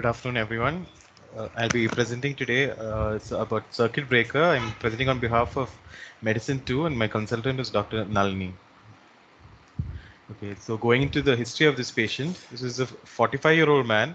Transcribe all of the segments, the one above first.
Good afternoon, everyone. I'll be presenting today about circuit breaker. I'm presenting on behalf of Medicine 2, and my consultant is Dr. Nalini. Okay, so going into the history of this patient, this is a 45-year-old man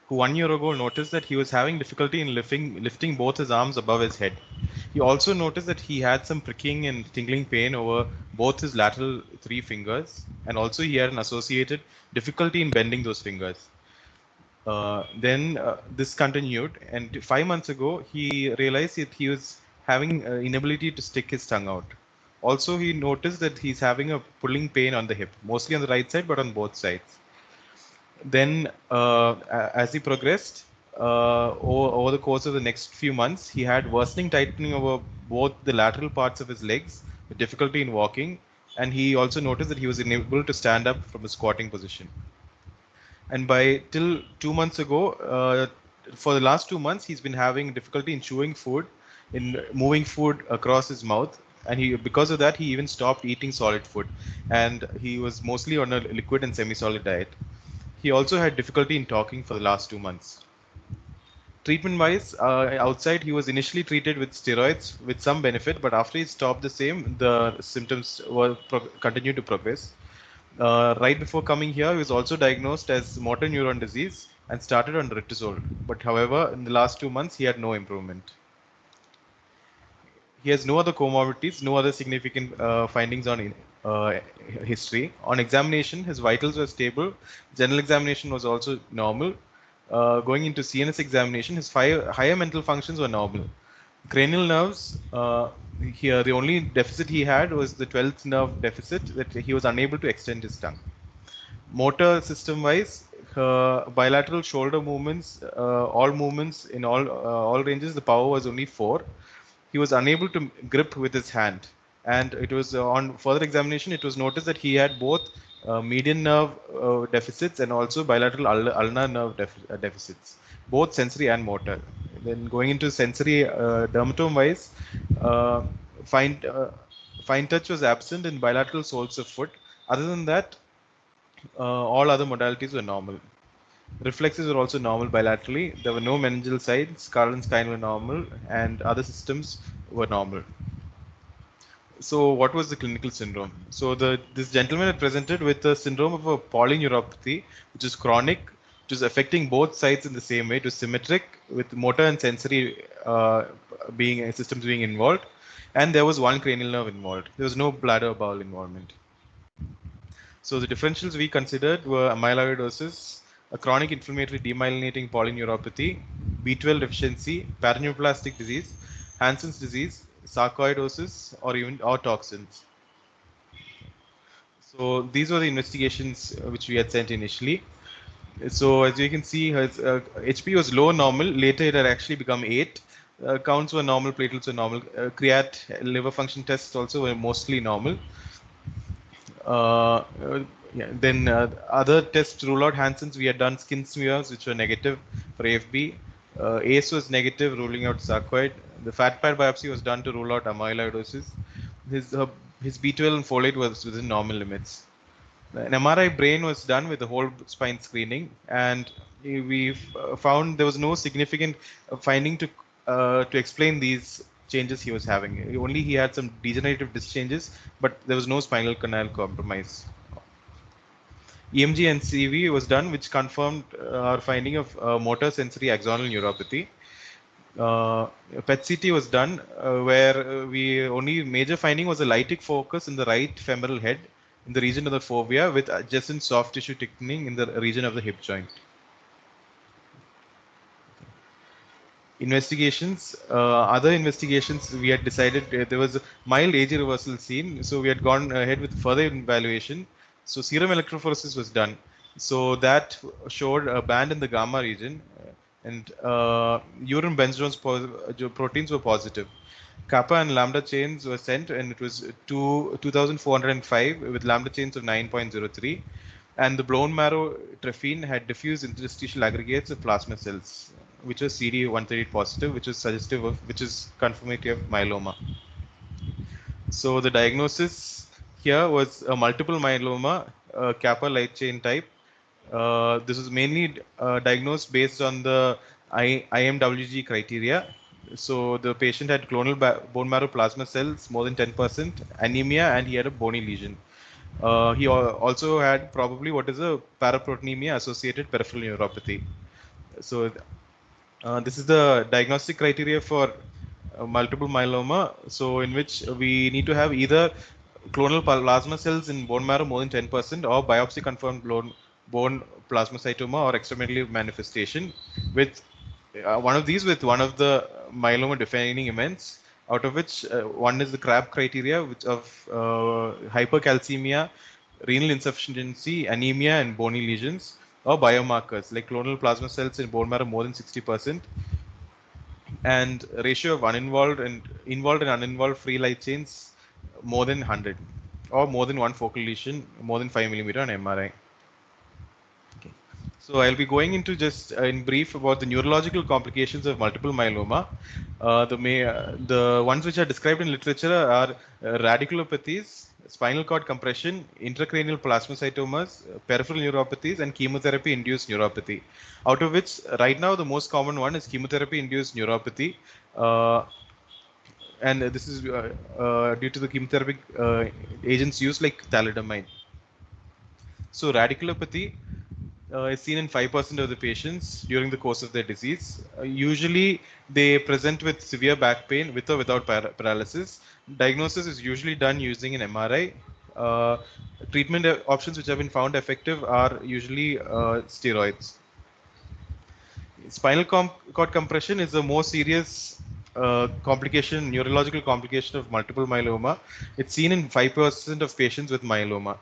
who 1 year ago noticed that he was having difficulty in lifting both his arms above his head. He also noticed that he had some pricking and tingling pain over both his lateral three fingers, and also he had an associated difficulty in bending those fingers. Then this continued, and 5 months ago, he realized that he was having inability to stick his tongue out. Also, he noticed that he's having a pulling pain on the hip, mostly on the right side, but on both sides. Then, as he progressed over the course of the next few months, he had worsening tightening over both the lateral parts of his legs, with difficulty in walking, and he also noticed that he was unable to stand up from a squatting position. And by till 2 months ago, for the last 2 months, he's been having difficulty in chewing food, in moving food across his mouth, and because of that he even stopped eating solid food, and he was mostly on a liquid and semi-solid diet. He also had difficulty in talking for the last 2 months. Treatment wise, outside he was initially treated with steroids with some benefit, but after he stopped the same, the symptoms continued to progress. Right before coming here, he was also diagnosed as motor neuron disease and started on Ritazole. But however, in the last 2 months, he had no improvement. He has no other comorbidities, no other significant findings on history. On examination, his vitals were stable. General examination was also normal. Going into CNS examination, his higher mental functions were normal. Cranial nerves, here the only deficit he had was the 12th nerve deficit, that he was unable to extend his tongue. Motor system wise, bilateral shoulder movements, all movements in all ranges, the power was only 4. He was unable to grip with his hand, and it was on further examination it was noticed that he had both median nerve deficits and also bilateral ulnar nerve deficits, both sensory and motor. Then going into sensory, dermatome wise, uh, fine fine touch was absent in bilateral soles of foot. Other than that, all other modalities were normal. Reflexes were also normal bilaterally. There were no meningeal signs. Carl and Stein were normal, and other systems were normal. So, what was the clinical syndrome? So, this gentleman had presented with a syndrome of a polyneuropathy, which is chronic, which is affecting both sides in the same way. It was symmetric, with motor and sensory systems being involved, and there was one cranial nerve involved. There was no bladder or bowel involvement. So the differentials we considered were amyloidosis, a chronic inflammatory demyelinating polyneuropathy, B12 deficiency, paraneoplastic disease, Hansen's disease, sarcoidosis, or toxins. So these were the investigations which we had sent initially. So as you can see, his HP was low normal. Later, it had actually become 8. Counts were normal, platelets were normal. Creat liver function tests also were mostly normal. Uh, yeah, then other tests rule out Hansen's. We had done skin smears, which were negative for AFB. ACE was negative, ruling out sarcoid. The fat pad biopsy was done to rule out amyloidosis. His B12 and folate was within normal limits. An MRI brain was done with the whole spine screening, and we found there was no significant finding to explain these changes he was having. Only he had some degenerative disc changes, but there was no spinal canal compromise. EMG and CV was done, which confirmed our finding of motor sensory axonal neuropathy. PET-CT was done, where we only major finding was a lytic focus in the right femoral head in the region of the fovea, with adjacent soft tissue thickening in the region of the hip joint. Investigations, other investigations, we had decided there was a mild AG reversal seen, so we had gone ahead with further evaluation. So serum electrophoresis was done. So that showed a band in the gamma region, and urine benzones proteins were positive. Kappa and lambda chains were sent, and it was 2,405 with lambda chains of 9.03. And the bone marrow trephine had diffuse interstitial aggregates of plasma cells, which was CD138 positive, which is confirmatory of myeloma. So the diagnosis here was a multiple myeloma, kappa light chain type, This is mainly diagnosed based on the IMWG criteria. So the patient had clonal bone marrow plasma cells more than 10%, anemia, and he had a bony lesion. He also had probably what is a paraproteinemia associated peripheral neuropathy. So this is the diagnostic criteria for multiple myeloma. So in which we need to have either clonal plasma cells in bone marrow more than 10% or biopsy confirmed bone plasmacytoma or extramedullary manifestation with one of these with one of the myeloma defining events, out of which one is the CRAB criteria, which of hypercalcemia, renal insufficiency, anemia, and bony lesions, or biomarkers like clonal plasma cells in bone marrow more than 60%, and ratio of uninvolved and involved and uninvolved free light chains more than 100, or more than one focal lesion more than 5 millimeter on MRI. Okay. So I'll be going into just in brief about the neurological complications of multiple myeloma. The ones which are described in literature are radiculopathies, spinal cord compression, intracranial plasmacytomas, peripheral neuropathies, and chemotherapy-induced neuropathy. Out of which, right now, the most common one is chemotherapy-induced neuropathy. And this is due to the chemotherapy agents used like thalidomide. So radiculopathy is seen in 5% of the patients during the course of their disease. Usually, they present with severe back pain with or without paralysis. Diagnosis is usually done using an MRI. Treatment options which have been found effective are usually steroids. Spinal cord compression is the most serious neurological complication of multiple myeloma. It's seen in 5% of patients with myeloma.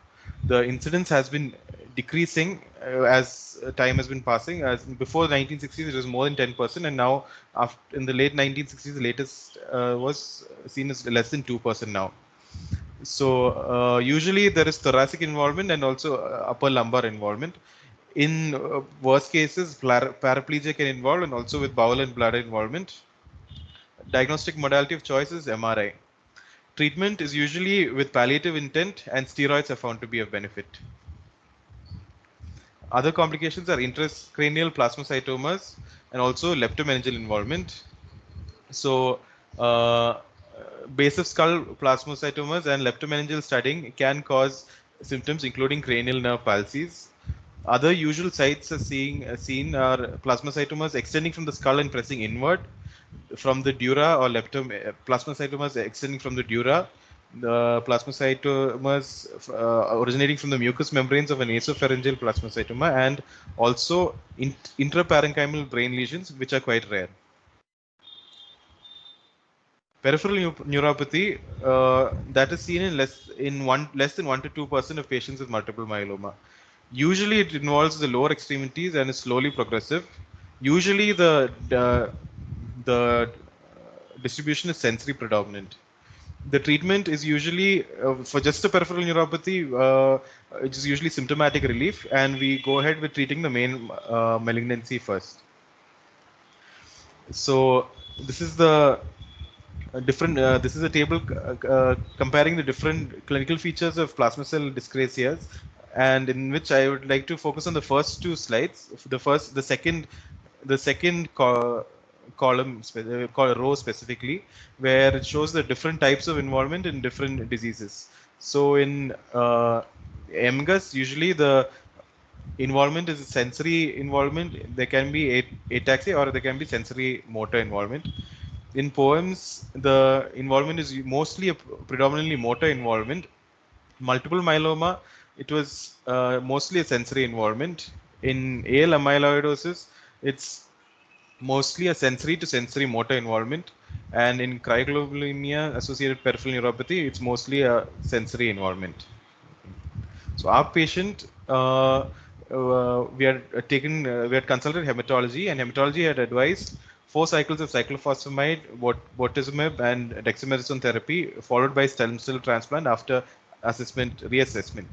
The incidence has been decreasing as time has been passing. As before the 1960s, it was more than 10%, and now in the late 1960s, the latest was seen as less than 2% now. So usually there is thoracic involvement and also upper lumbar involvement. In worst cases, paraplegia can involve, and also with bowel and bladder involvement. Diagnostic modality of choice is MRI. Treatment is usually with palliative intent, and steroids are found to be of benefit. Other complications are intracranial plasmacytomas and also leptomeningeal involvement. So, base of skull plasmacytomas and leptomeningeal studding can cause symptoms including cranial nerve palsies. Other usual sites seen are plasmacytomas extending from the skull and pressing inward from the dura, or plasmacytomas extending from the dura, the plasmacytomas originating from the mucous membranes of an nasopharyngeal plasmacytoma, and also intraparenchymal brain lesions, which are quite rare. Peripheral neuropathy that is seen in less than 1 to 2% of patients with multiple myeloma. Usually, it involves the lower extremities and is slowly progressive. Usually, the distribution is sensory predominant. The treatment is usually for just a peripheral neuropathy, it is usually symptomatic relief, and we go ahead with treating the main malignancy first. So this is the this is a table comparing the different clinical features of plasma cell dyscrasias, and in which I would like to focus on the first two slides. The second column, row specifically, where it shows the different types of involvement in different diseases. So in MGUS, usually the involvement is sensory involvement. There can be ataxia or there can be sensory motor involvement. In POEMS, the involvement is mostly predominantly motor involvement. Multiple myeloma, it was mostly a sensory involvement. In AL amyloidosis, it's mostly a sensory to sensory motor involvement. And in cryoglobulinemia associated peripheral neuropathy, it's mostly a sensory involvement. So our patient, we had consulted hematology, and hematology had advised 4 cycles of cyclophosphamide, bortezomib, and dexamethasone therapy, followed by stem cell transplant after reassessment.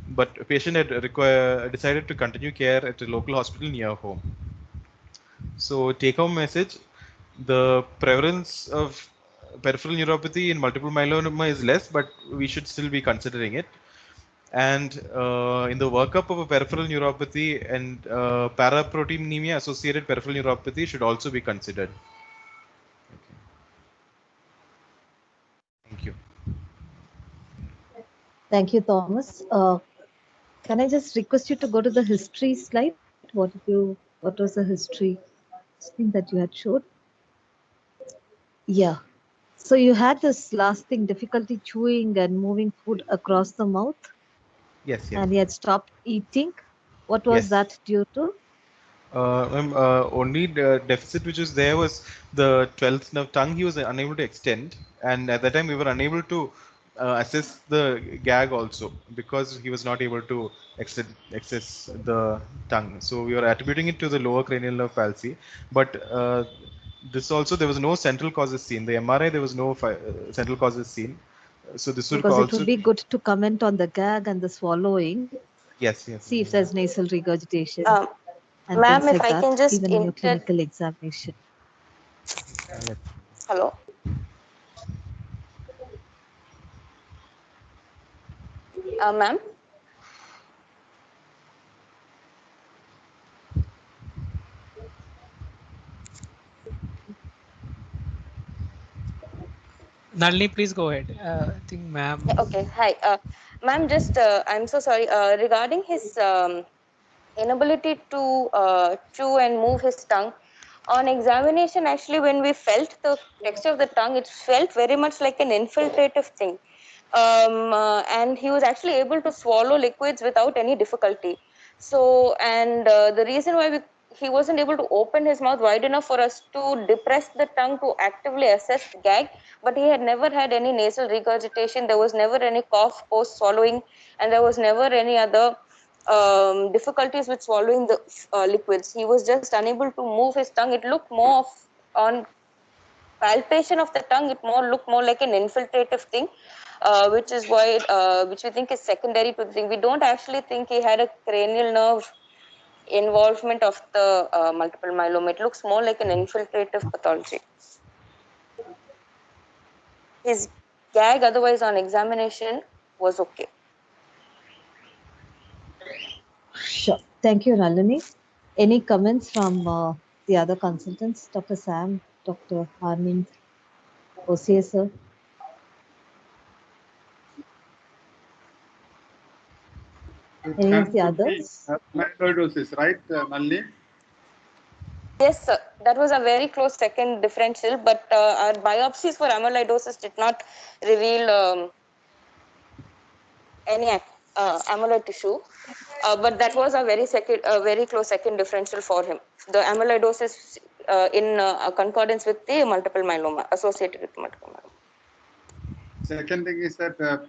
But a patient had decided to continue care at a local hospital near home. So take-home message: the prevalence of peripheral neuropathy in multiple myeloma is less, but we should still be considering it. And in the workup of a peripheral neuropathy and paraproteinemia associated peripheral neuropathy should also be considered. Okay. Thank you. Thank you, Thomas. Can I just request you to go to the history slide? What was the history thing that you had showed? Yeah. So you had this last thing, difficulty chewing and moving food across the mouth. Yes, yes. And he had stopped eating. What was Yes. that due to? Only the deficit which was there was the 12th nerve tongue he was unable to extend, and at that time we were unable to assess the gag also because he was not able to access the tongue. So we were attributing it to the lower cranial nerve palsy, but this also there was no central causes seen. The MRI there was no central causes seen. So this would Because it also would be good to comment on the gag and the swallowing. yes. See if there's nasal regurgitation and Ma'am, things if like I can that, just even in your clinical examination. Hello. Ma'am. Nalini, please go ahead. I think ma'am. Okay. Hi. Ma'am, just I'm so sorry. Regarding his inability to chew and move his tongue, on examination, actually, when we felt the texture of the tongue, it felt very much like an infiltrative thing. And he was actually able to swallow liquids without any difficulty. So, and the reason why he wasn't able to open his mouth wide enough for us to depress the tongue to actively assess the gag, but he had never had any nasal regurgitation. There was never any cough post swallowing, and there was never any other difficulties with swallowing the liquids. He was just unable to move his tongue. It looked more on palpation of the tongue. It looked more like an infiltrative thing, which is why which we think is secondary to the thing. We don't actually think he had a cranial nerve involvement of the multiple myeloma. It looks more like an infiltrative pathology. His gag, otherwise on examination, was okay. Sure. Thank you, Nalini. Any comments from the other consultants, Dr. Sam, Dr. Harmin, OCA, sir? Any of the others? Amyloidosis, right, Nalini? Yes, sir. That was a very close second differential, but our biopsies for amyloidosis did not reveal any amyloid tissue. But that was a very close second differential for him. The amyloidosis in concordance with the multiple myeloma, associated with multiple myeloma. Second thing is that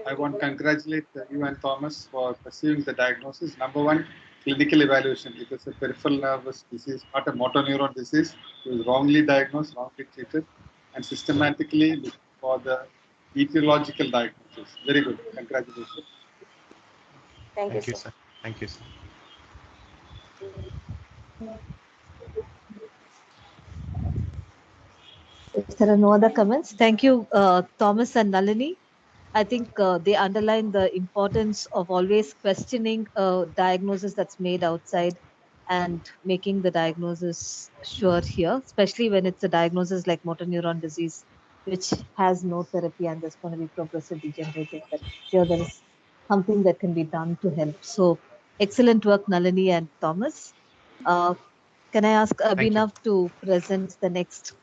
I want to congratulate you and Thomas for pursuing the diagnosis. Number one, clinical evaluation. It is a peripheral nervous disease, not a motor neuron disease. It was wrongly diagnosed, wrongly treated, and systematically looking for the etiological diagnosis. Very good. Congratulations. Thank you, Thank you, sir. sir. Thank you, sir. If there are no other comments, thank you, Thomas and Nalini. I think they underline the importance of always questioning a diagnosis that's made outside and making the diagnosis sure here, especially when it's a diagnosis like motor neuron disease, which has no therapy and there's going to be progressive degenerating. But here there is something that can be done to help. So excellent work, Nalini and Thomas. Can I ask Abhinav to present the next